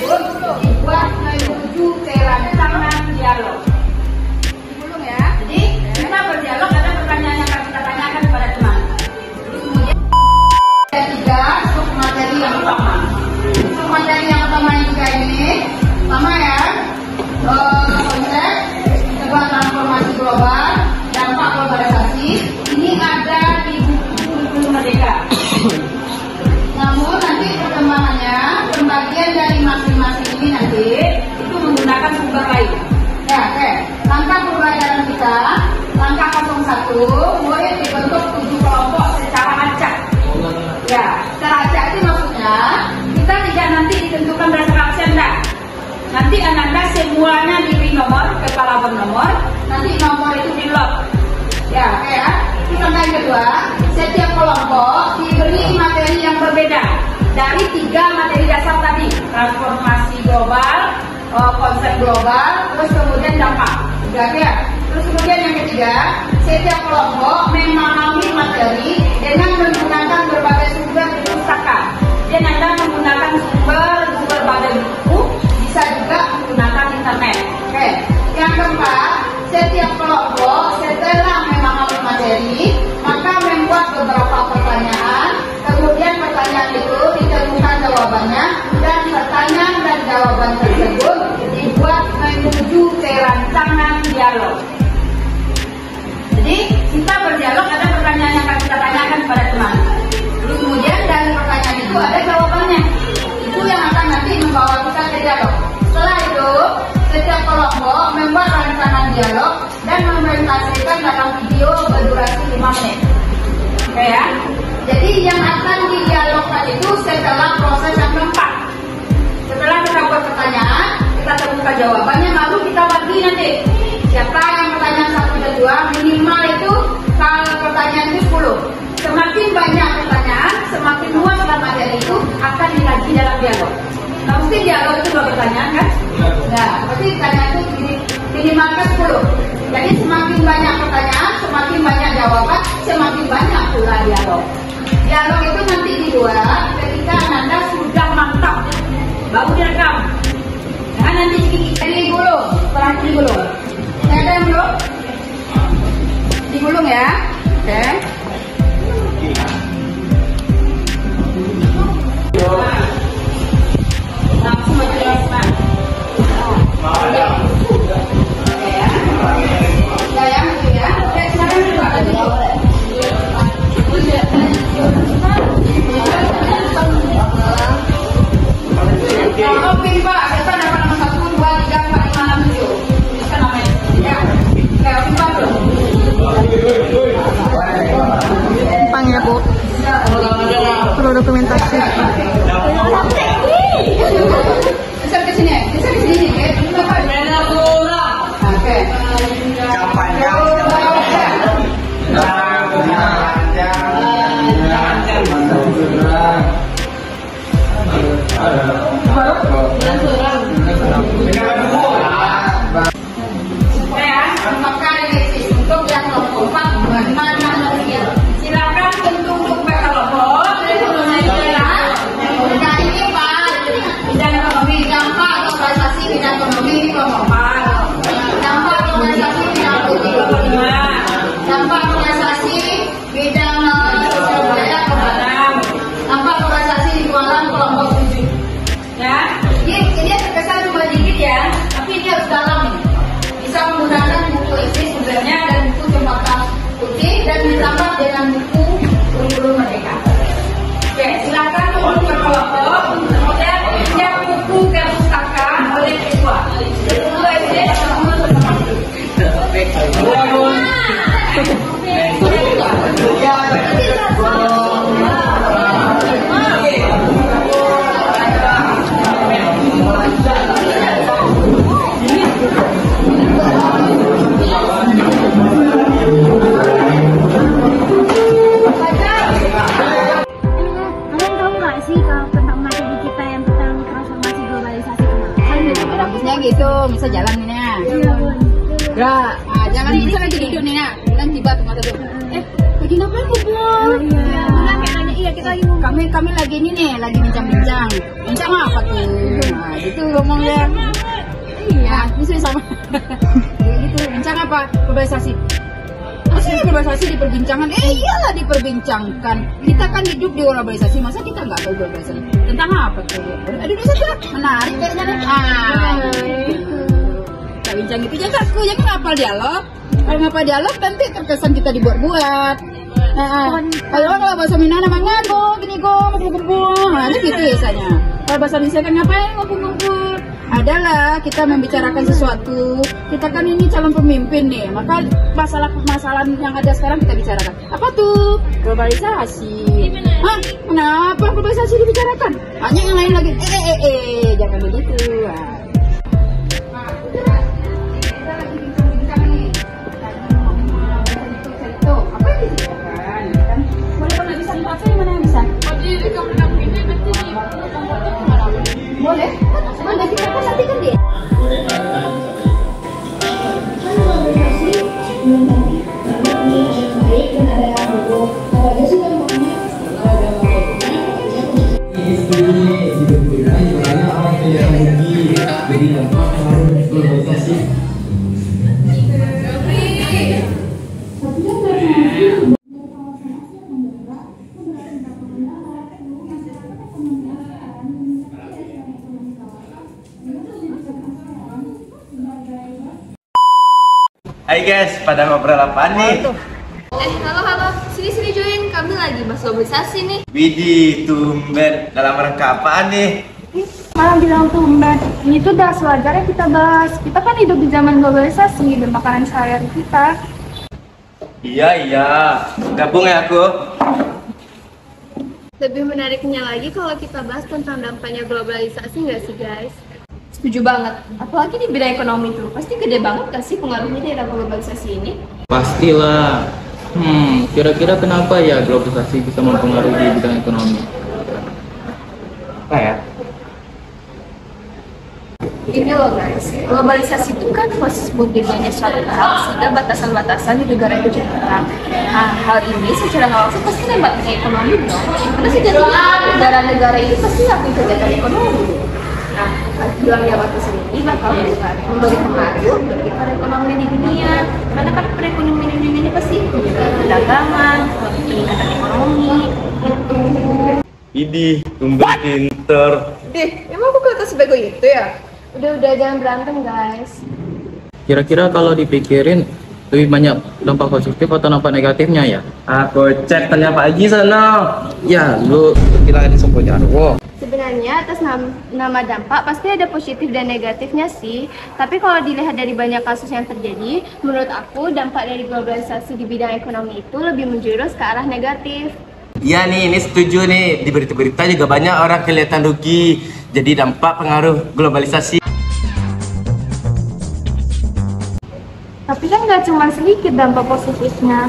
tersebut dibuat menuju ke rancangan dialog. Dibulung ya. Jadi kita berdialog, ada pertanyaan yang akan kita tanyakan kepada teman. Terus kemudian ada 3 sub materi yang utama. Sub materi yang utama yang 3 ini, pertama ya, konsep sebuah transformasi global, dampak globalisasi. Ini ada di buku Merdeka. Namun nanti perkembangannya, pembagian dari masing-masing ini nanti itu menggunakan sumber lain. Ya, oke. Langkah pembelajaran kita, langkah 01, murid dibentuk 7 kelompok secara acak. Ya, secara acak itu maksudnya kita tidak nanti ditentukan berdasarkan absen, nanti Ananda semuanya diberi nomor, kepala bernomor, nanti nomor itu di lock. Ya, oke ya. Terus yang kedua, setiap kelompok diberi materi yang berbeda dari 3 materi dasar tadi, transformasi global, konsep global, terus kemudian dampak. Oke ya. Terus kemudian yang ketiga, setiap kelompok memahami materi dengan menggunakan berbagai sumber di pustaka. Dan Anda menggunakan sumber berbagai buku, bisa juga menggunakan internet. Oke. Yang keempat, setiap kelompok setelah memahami materi, maka membuat beberapa pertanyaan, kemudian pertanyaan itu ditemukan jawabannya, dan pertanyaan dan jawaban tersebut dibuat menuju ke rancangan dialog. Jadi kita berdialog, ada pertanyaan yang akan kita tanyakan kepada teman. Terus kemudian dari pertanyaan itu ada jawabannya. Itu yang akan nanti membawa kita ke dialog. Setelah itu, setiap kelompok membuat rancangan dialog dan mempresentasikan dalam video berdurasi 5 menit. Oke ya. Jadi yang akan didialogkan itu setelah proses yang keempat. Setelah kita buat pertanyaan, kita temukan jawabannya, lalu kita bagi nanti. Siapa yang pertanyaan 1 dan 2, minimal itu kalau pertanyaan itu 10. Semakin banyak pertanyaan, semakin luas materi itu akan dikaji dalam dialog. Nah, mesti dialog itu 2 pertanyaan kan? Nah, berarti pertanyaan itu minimalkan 10. Jadi semakin banyak pertanyaan, semakin banyak jawaban, semakin banyak pula dialog. Dialog itu nanti dibuat ketika Anda sudah mantap, baru direkam. Nah, nanti ini digulung, setelah digulung. Ada yang belum? Digulung ya. Oke. Langsung aja langsung. Ya. Ya ya, gitu ya. Oke, sekarang juga ada dulu. Kalau pin Pak, kita dapat nomor 1, 2, 3, 4, 5, 6, 7. Bisa namanya. Ya. Kayak pin Pak belum? Pang ya Bu, perlu dokumentasi. Bisa ke sini, bisa ke sini nih. Oke. Untuk yang kelompok 4, mana lagi? Silakan tentu untuk kelompok. Ini Pak, bidang ekonomi, dampak globalisasi bidang ekonomi di kelompok 4. Dampak globalisasi bidang politik kelompok 5. Dampak globalisasi bidang sosial budaya kelompok 6. Dampak globalisasi lingkungan kelompok 7. Ya, ini terkesan cuma dikit ya, tapi ini harus dalam nih. Bisa menggunakan buku isi sumbernya dan buku cempaka putih dan ditambah dengan buku kurikulum Merdeka. Oke, silakan untuk berkelompok. Kemudian yang buku ke pustaka oleh siswa. Dulu SD sama bersama. Gitu, bisa jalan ini ya. Gerak. Nah, jangan bisa lagi duduk nih ya. Dan tiba tuh mata tuh. Begini apa Bu? Iya. Kayak nanya Iya, kita lagi ngomong. Kami lagi ini nih, lagi bincang-bincang. Bincang apa tuh? Nah, gitu ngomongnya. Iya, bisa sama. Gitu, bincang apa? Globalisasi. Maksudnya globalisasi diperbincangkan? Iyalah diperbincangkan. Kita kan hidup di globalisasi, masa kita nggak tahu globalisasi? Tentang apa tuh? Aduh, bisa tuh. Menarik kayaknya nih. Gitu. Kita bincang gitu, jangan ngapal dialog. Kalau ngapal dialog, nanti terkesan kita dibuat-buat. Kalau bahasa Minang namanya gini ngumpul-ngumpul. Nah, itu gitu biasanya. Kalau bahasa Indonesia kan ngapain ngumpul-ngumpul? Adalah kita membicarakan sesuatu. Kita kan ini calon pemimpin nih, maka masalah yang ada sekarang kita bicarakan. Apa tuh? Globalisasi. Hah? Kenapa globalisasi dibicarakan? Hanya yang lain lagi. Jangan begitu. Kita lagi bincang-bincang nih. Apa yang dibicarakan? Boleh kalau bisa dibaca yang mana yang bisa? Jadi kamu bilang begini nanti foto kemana? Boleh. Mana kita kan nanti kan dia. Hai guys, pada ngobrol apaan nih? Halo, sini join, kami lagi bahas globalisasi nih. Widih, tumben. Dalam rangka apaan nih? Malah bilang tumben, ini tuh udah sewajarnya kita bahas. Kita kan hidup di zaman globalisasi dan makanan sehari-hari kita. Iya, gabung ya aku. Lebih menariknya lagi kalau kita bahas tentang dampaknya globalisasi nggak sih guys? Setuju banget, apalagi di bidang ekonomi tuh, pasti gede banget gak sih pengaruhnya dari globalisasi ini? Pastilah. Kira-kira kenapa ya globalisasi bisa mempengaruhi bidang ekonomi? Kayak Gini loh guys, globalisasi itu kan proses berdirinya suatu hal sehingga batasan-batasan di negara itu diterapkan. Nah, hal ini secara nggak langsung pasti dampaknya ekonomi dong. Karena sejatinya negara-negara itu pasti ngelakuin kegiatan ekonomi. Nah, hilangnya batasan ini bakal memberi pengaruh bagi perekonomian di dunia. Karena kan perekonomian di dunia ini pasti perdagangan, peningkatan ekonomi, gitu. Widih, tumben pinter. Emang aku kata sebego itu ya? Udah jangan berantem guys. Kira-kira kalau dipikirin lebih banyak dampak positif atau dampak negatifnya ya? Aku cek tanya Pak Haji sana. Ya, lu kira ini semuanya Arwo. Sebenarnya atas nama dampak pasti ada positif dan negatifnya sih. Tapi kalau dilihat dari banyak kasus yang terjadi, menurut aku dampak dari globalisasi di bidang ekonomi itu lebih menjurus ke arah negatif. Iya nih, ini setuju nih. Di berita-berita juga banyak orang kelihatan rugi. Jadi dampak pengaruh globalisasi. Tapi kan nggak cuma sedikit dampak positifnya.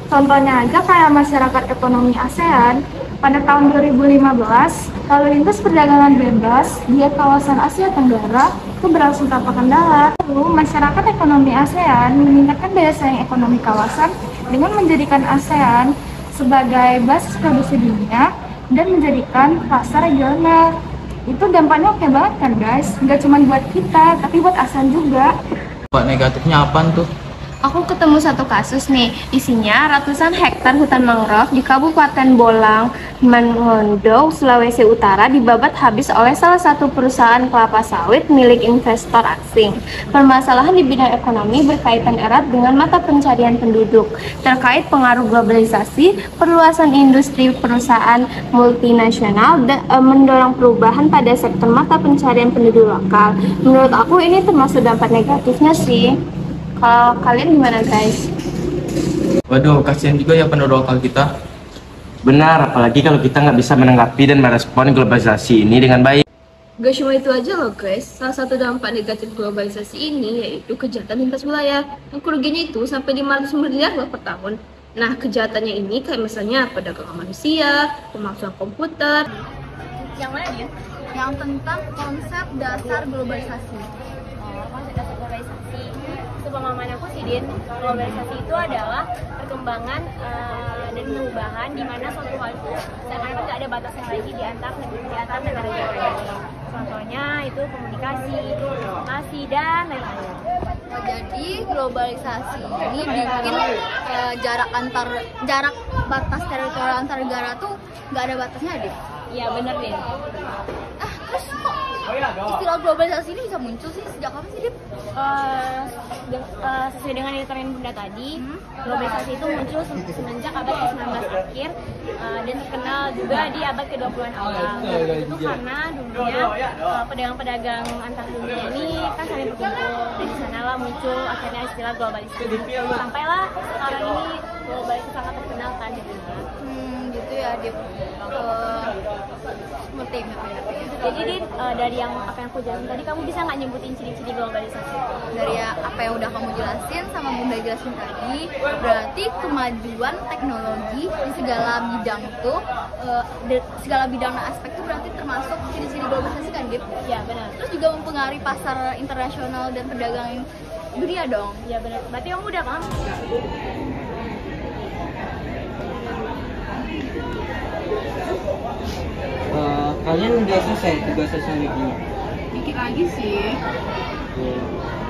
Contohnya aja kayak masyarakat ekonomi ASEAN. Pada tahun 2015, lalu lintas perdagangan bebas di kawasan Asia Tenggara itu berlangsung tanpa kendala. Lalu, masyarakat ekonomi ASEAN meningkatkan daya saing ekonomi kawasan dengan menjadikan ASEAN sebagai basis produksi dunia dan menjadikan pasar regional. Itu dampaknya oke banget kan guys, nggak cuma buat kita, tapi buat ASEAN juga. Dampak negatifnya apaan tuh? Aku ketemu satu kasus nih, isinya ratusan hektar hutan mangrove di Kabupaten Bolang, Mongondo, Sulawesi Utara dibabat habis oleh salah satu perusahaan kelapa sawit milik investor asing. Permasalahan di bidang ekonomi berkaitan erat dengan mata pencarian penduduk. Terkait pengaruh globalisasi, perluasan industri perusahaan multinasional mendorong perubahan pada sektor mata pencarian penduduk lokal. Menurut aku ini termasuk dampak negatifnya sih. Kalau kalian gimana guys? Waduh, kasihan juga ya penduduk lokal kita. Benar, apalagi kalau kita nggak bisa menanggapi dan merespon globalisasi ini dengan baik. Gak cuma itu aja loh guys, salah satu dampak negatif globalisasi ini yaitu kejahatan lintas wilayah. Yang kerugiannya itu sampai 500 miliar loh per tahun. Nah, kejahatannya ini kayak misalnya perdagangan manusia, pemalsuan komputer. Yang mana ya? Yang tentang konsep dasar globalisasi. Oh, konsep dasar globalisasi. sepemahaman aku sih Din, globalisasi itu adalah perkembangan dan perubahan di mana suatu hal itu seakan-akan nggak ada batasnya lagi di antar negara-negara. Contohnya itu komunikasi, informasi dan lain-lain. Oh, jadi globalisasi ini bikin jarak batas teritorial antar negara tuh nggak ada batasnya deh. Iya bener Din. Terus kok istilah globalisasi ini bisa muncul sih sejak kapan sih, Dip? Sesuai dengan yang diterangin Bunda tadi, globalisasi itu muncul semenjak abad ke-19 akhir dan terkenal juga di abad ke-20-an awal. Itu karena dulunya pedagang-pedagang antar dunia ini kan saling berkumpul, dan di sanalah muncul akhirnya istilah globalisasi. Sampailah sekarang ini globalisasi sangat terkenal kan di dunia. Gitu ya, Dip. Ngerti. Jadi Din, dari yang apa yang aku jelasin tadi, kamu bisa nggak nyebutin ciri-ciri globalisasi? Dari apa yang udah kamu jelasin sama Bunda jelasin tadi, berarti kemajuan teknologi di segala bidang tuh, segala bidang dan aspek itu berarti termasuk ciri-ciri globalisasi kan, Dip? Ya benar. Terus juga mempengaruhi pasar internasional dan perdagangan dunia dong. Ya benar. Berarti kamu udah paham? Kalian udah selesai tugas sosiologinya? Dikit lagi sih.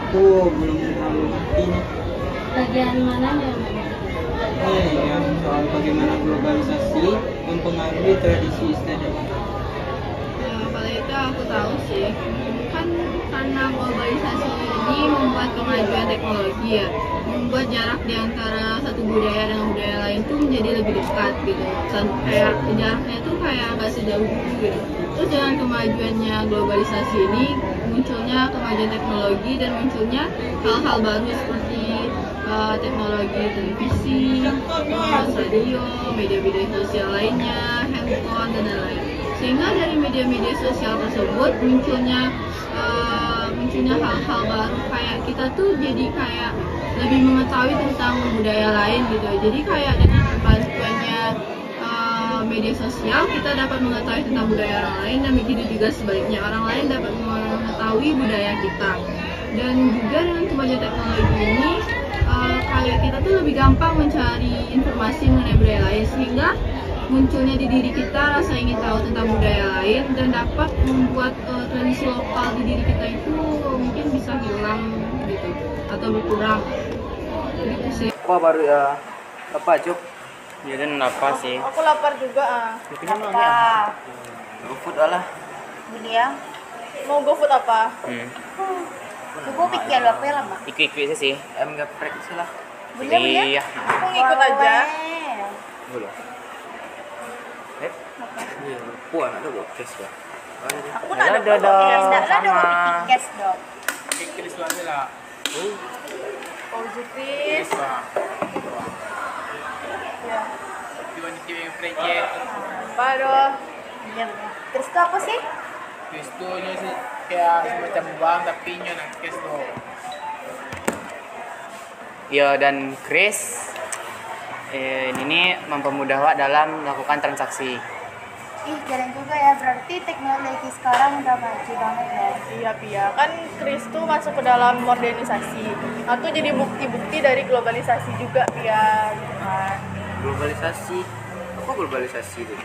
Aku belum terlalu ngerti nih. Bagian mana yang Yang soal bagaimana globalisasi mempengaruhi tradisi istiadat. Kalau itu aku tahu sih, kan karena globalisasi ini membuat kemajuan teknologi ya, membuat jarak di antara satu budaya dengan budaya lain tuh menjadi lebih dekat gitu. Kayak jaraknya tuh kayak nggak sejauh dulu gitu. Terus dengan kemajuannya globalisasi ini munculnya kemajuan teknologi dan munculnya hal-hal baru seperti teknologi televisi, radio, media-media sosial lainnya, handphone dan lain-lain. Sehingga dari media-media sosial tersebut munculnya hal-hal baru, kayak kita tuh jadi kayak lebih mengetahui tentang budaya lain gitu. Jadi kayak dengan bantuannya media sosial kita dapat mengetahui tentang budaya orang lain, dan begitu juga sebaliknya orang lain dapat mengetahui budaya kita. Dan juga dengan kemajuan teknologi ini kayak kita tuh lebih gampang mencari informasi mengenai budaya lain, sehingga munculnya di diri kita rasa ingin tahu tentang budaya lain dan dapat membuat tradisi lokal di diri kita itu mungkin bisa hilang gitu atau berkurang gitu sih. Apa baru ya? Apa Cuk? Ya dan apa sih? Aku lapar juga. Apa? GoFood lah. Ini ya. Mau GoFood apa? Aku pikir apa ya lama. Ikut sih. Geprek sih lah. Iya. Aku ngikut aja. Boleh. Iya, puan ada podcast ya. Aku nak ada podcast, nak ada podcast dong. Chris aja lah. Oh, Jupis. Ya. Diwanti yang project. Apa dong? Iya. Terus itu apa sih? Chris tu kayak semacam bank tapi nyo nak cash tu. Ya dan Chris ini mempermudah Wak dalam melakukan transaksi. Ih, keren juga ya. Berarti teknologi sekarang udah maju banget ya. Iya, Pia. Kan Kris tuh masuk ke dalam modernisasi. Atau jadi bukti-bukti dari globalisasi juga, Pia. Gitu kan. Globalisasi. Apa globalisasi itu?